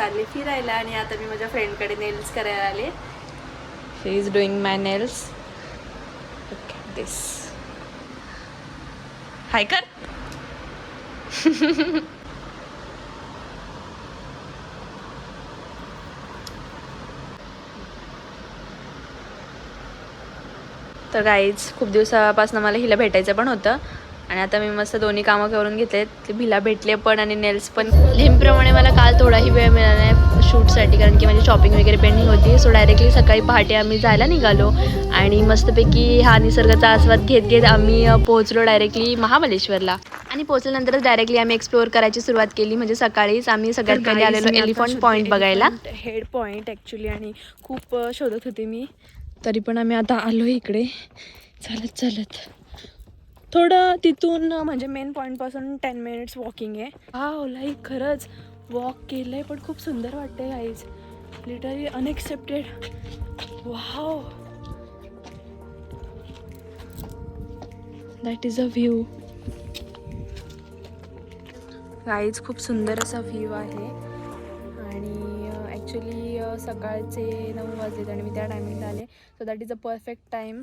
चालले फिरायला आणि आता मी माझ्या फ्रेंडकडे नेल्स करायला आले. She is doing my nails. Look at this. Hi कर. तर गाईज खूप दिवसापासून मला हिला भेटायचं पण होतं आणि आता मी मस्त दोन्ही कामं करून घेतलेत. हिला भेटले पण आणि नेल्स पण. नेहमीप्रमाणे मला काल थोडाही वेळ मिळाला नाही शूटसाठी कारण की माझी शॉपिंग वगैरे पेंडिंग होती. सो डायरेक्टली सकाळी पहाटे आम्ही जायला निघालो आणि मस्तपैकी हा निसर्गाचा आस्वाद घेत घेत आम्ही पोहोचलो डायरेक्टली महाबळेश्वरला. आणि पोहोचल्यानंतरच डायरेक्टली आम्ही एक्सप्लोअर करायची सुरुवात केली. म्हणजे सकाळीच आम्ही सगळ्यात पहिले आलेलो एलिफंट पॉईंट बघायला. हेड पॉईंट ॲक्च्युली आणि खूप शोधत होते मी. तरी पण आम्ही आता आलो इकडे चालत चालत. थोडं तिथून म्हणजे मेन पॉईंटपासून 10 मिनिट्स वॉकिंग आहे. हा लाईक खरंच वॉक केलं आहे पण खूप सुंदर वाटते guys. Literally unaccepted. Wow, that is a view guys. खूप सुंदर असा व्ह्यू आहे आणि ॲक्च्युली सकाळचे 9 वाजलेत आणि मी त्या टायमिंगला आले. So that is a perfect time.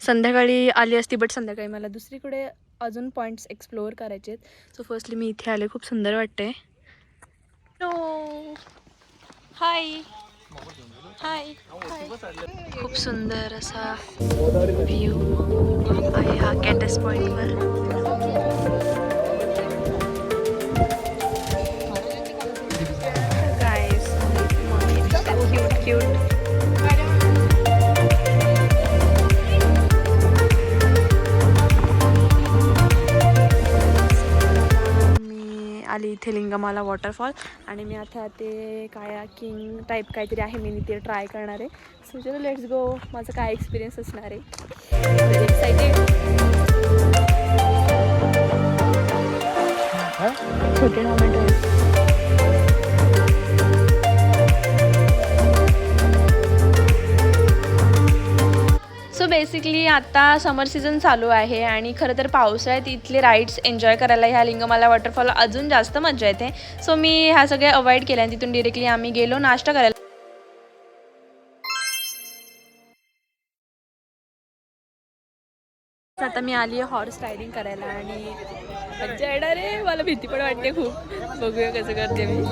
संध्याकाळी आली असती बट संध्याकाळी मला दुसरीकडे अजून पॉईंट्स एक्सप्लोअर करायचे आहेत. सो फर्स्टली मी इथे आले. खूप सुंदर वाटते. हाय हाय. खूप सुंदर असा व्ह्यू आहे हा कॅटस पॉईंटवर. गाईस क्यूट क्यूट. आली इथे लिंगमाला वॉटरफॉल आणि मी आता ते कायाकिंग टाईप काहीतरी आहे मी ते ट्राय करणार आहे. सो चलो लेट्स गो. माझं काय एक्सपिरियन्स असणार आहे. एक्साइटेड. छोटे मोमेंट आहे. सो बेसिकली आता समर सीझन चालू आहे आणि खरं तर पावसाळ्यात इथले राईड्स एन्जॉय करायला ह्या लिंगमाला वॉटरफॉल अजून जास्त मजा येते. सो मी ह्या सगळ्या अवॉइड केल्या आणि तिथून डिरेक्टली आम्ही गेलो नाश्ता करायला. आता मी आली आहे हॉर्स रायडिंग करायला आणि मज्जा येणार आहे. मला भीती पण वाटते खूप. बघूया कसं करते मी.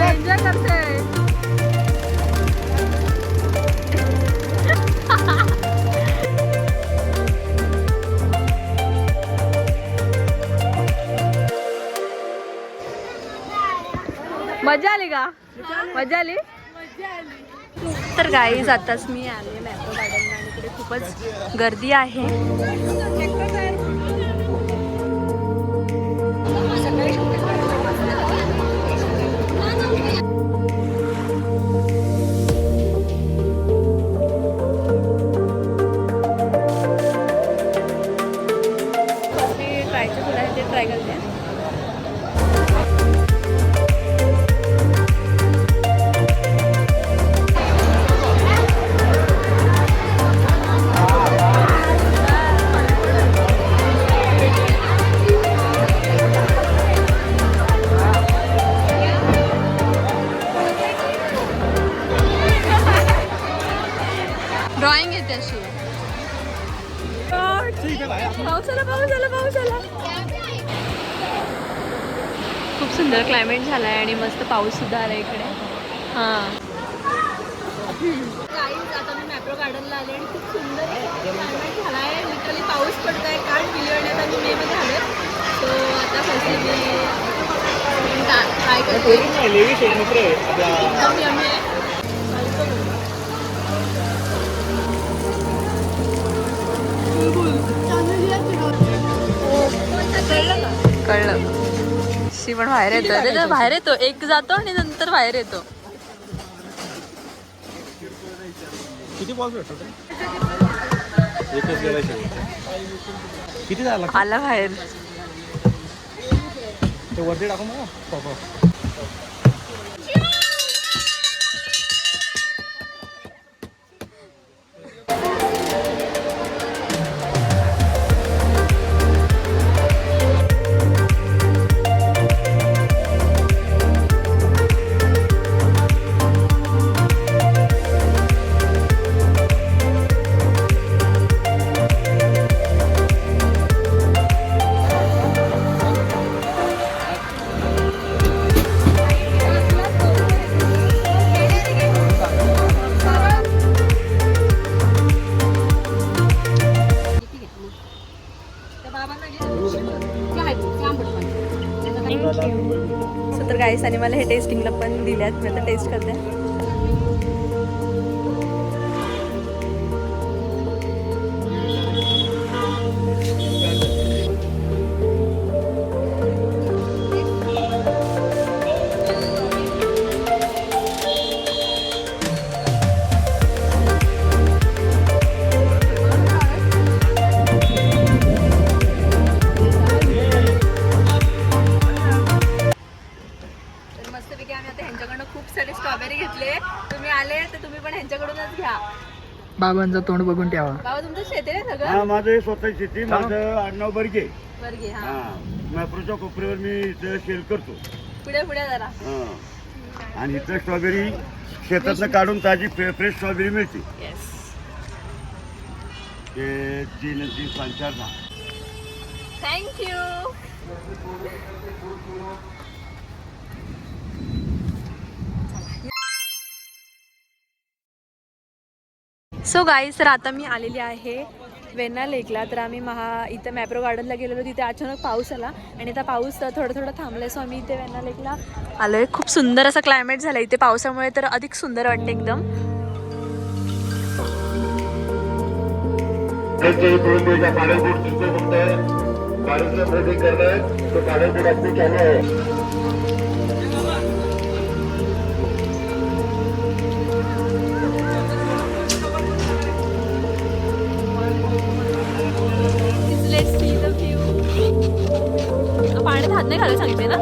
एन्जॉय करते. मजा आली का? मजा आली. तर गाईज आताच मी आले मॅप्रो गार्डनला आणि इकडे खूपच गर्दी आहे. ट्राय करते. ड्रॉइंग येते अशी. पाऊस आला पाऊस आला पाऊस आला. खूप सुंदर क्लायमेट झाला आहे आणि मस्त पाऊस सुद्धा आला इकडे. हां गाईज आता मी मॅप्रो गार्डनला आले आणि खूप सुंदर क्लायमेट झाला आहे. लिटरली पाऊस पडत आहे. कारण विलियर्डला मी मेमध्ये आले. सो आता फर्स्ट मी ट्राय करते. एकदम यम्मी आहे. कळलं. शी पण बाहेर येतो. ते बाहेर येतो. एक जातो आणि नंतर बाहेर येतो. किती बॉल भेटतो एकच गेला किती झाला आला बाहेर ते वरती टाकू मग सो तर गाईस आणि मला हे टेस्टिंगला पण दिल्यात. मी आता टेस्ट करते. स्ट्रॉबेरी घेतले. तुम्ही आले तर तुम्ही पण ह्यांच्याकडूनच घ्या. बाबांचं तोंड बघून ठेवा. बाबा तुमचं शेत आहे सगळं? हा माझं स्वतः शेती. माझं आडनाव बर्गे. बर्गे. हा मॅप्रोच्या कोपऱ्यावर मी इथं सेल करतो. पुढे पुढे जरा. आणि इथं स्ट्रॉबेरी शेतातनं काढून ताजी फ्रेश स्ट्रॉबेरी मिळते. ते 3-5 थँक्यू. सो गाईस तर आता मी आलेली आहे वेण्णा लेकला. तर आम्ही इथं मॅप्रो गार्डनला गेलेलो. तिथे अचानक पाऊस आला आणि आता पाऊस थोडं थोडं थांबलाय. सो आम्ही इथे वेण्णा लेकला आलोय. खूप सुंदर असा क्लायमेट झाला इथे पावसामुळे. तर अधिक सुंदर वाटते एकदम. पाण्यात हात नाही घालायला सांगितले ना.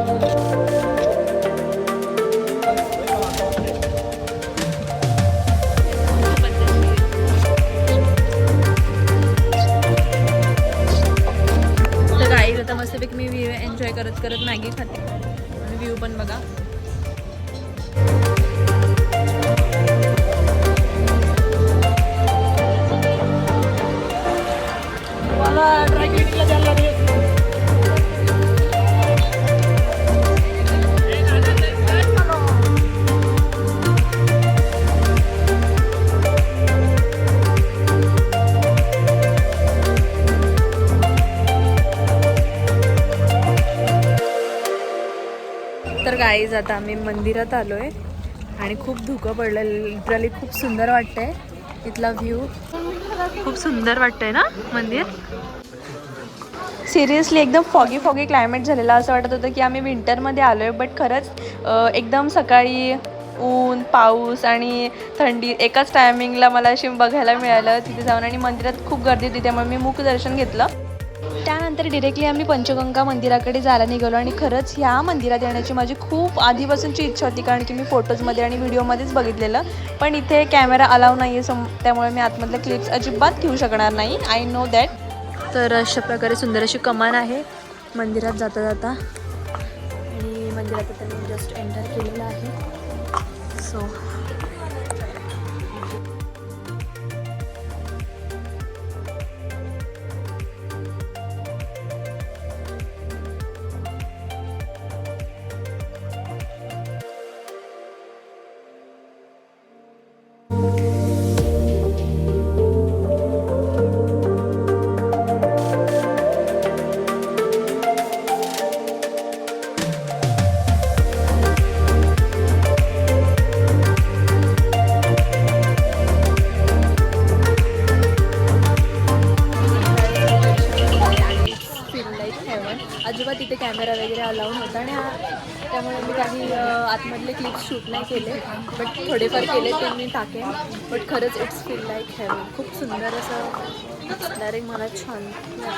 तर गाईज आता मस्तपैकी मी व्ह्यू एन्जॉय करत करत मॅगी खाते. आणि व्ह्यू पण बघा. तर गाईज आता आम्ही मंदिरात आलोय आणि खूप धुकं पडलं. लिटरली खूप सुंदर वाटतंय. इथला व्ह्यू खूप सुंदर वाटतंय ना मंदिर. सिरियसली एकदम फॉगी क्लायमेट झालेलं. असं वाटत होतं की आम्ही विंटरमध्ये आलोय. बट खरंच एकदम सकाळी ऊन पाऊस आणि थंडी एकाच टायमिंगला मला अशी बघायला मिळालं तिथे जाऊन. आणि मंदिरात खूप गर्दी होती त्यामुळे मी मुख दर्शन घेतलं. त्यानंतर डिरेक्टली आम्ही पंचगंगा मंदिराकडे जायला निघालो. आणि खरंच ह्या मंदिरात येण्याची माझी खूप आधीपासूनची इच्छा होती. कारण की मी फोटोजमध्ये आणि व्हिडिओमध्येच बघितलेलं. पण इथे कॅमेरा अलाव नाही आहे. त्यामुळे मी आतमधल्या क्लिप्स अजिबात घेऊ शकणार नाही. I know that. तर अशा प्रकारे सुंदर अशी कमान आहे मंदिरात जाता जाता. आणि मंदिरात आता मी जस्ट एंटर केलेलं आहे. सो त्यामुळे मी काही आतमधले क्लिप्स शूट नाही केले, बट थोडेफार केले ते मी टाकेन. बट खरंच इट्स फील लाईक हेवन. खूप सुंदर असं डायरेक्ट मला छान वाटलं.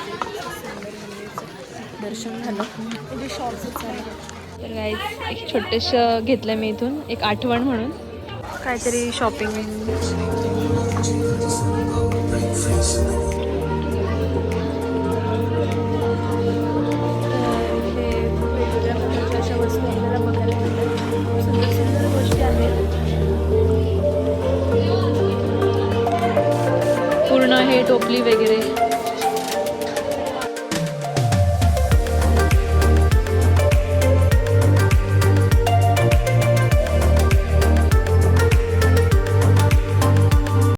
सुंदर मंदिराचं दर्शन झालं. म्हणजे शॉर्ट्सच झालं. तर गाईज एक छोटंसं घेतलं मी इथून, एक आठवण म्हणून काहीतरी शॉपिंग. अशा वस्तू आपल्याला बघायला मिळतात. सुंदर सुंदर गोष्टी आहेत. पूर्ण हे टोपली वगैरे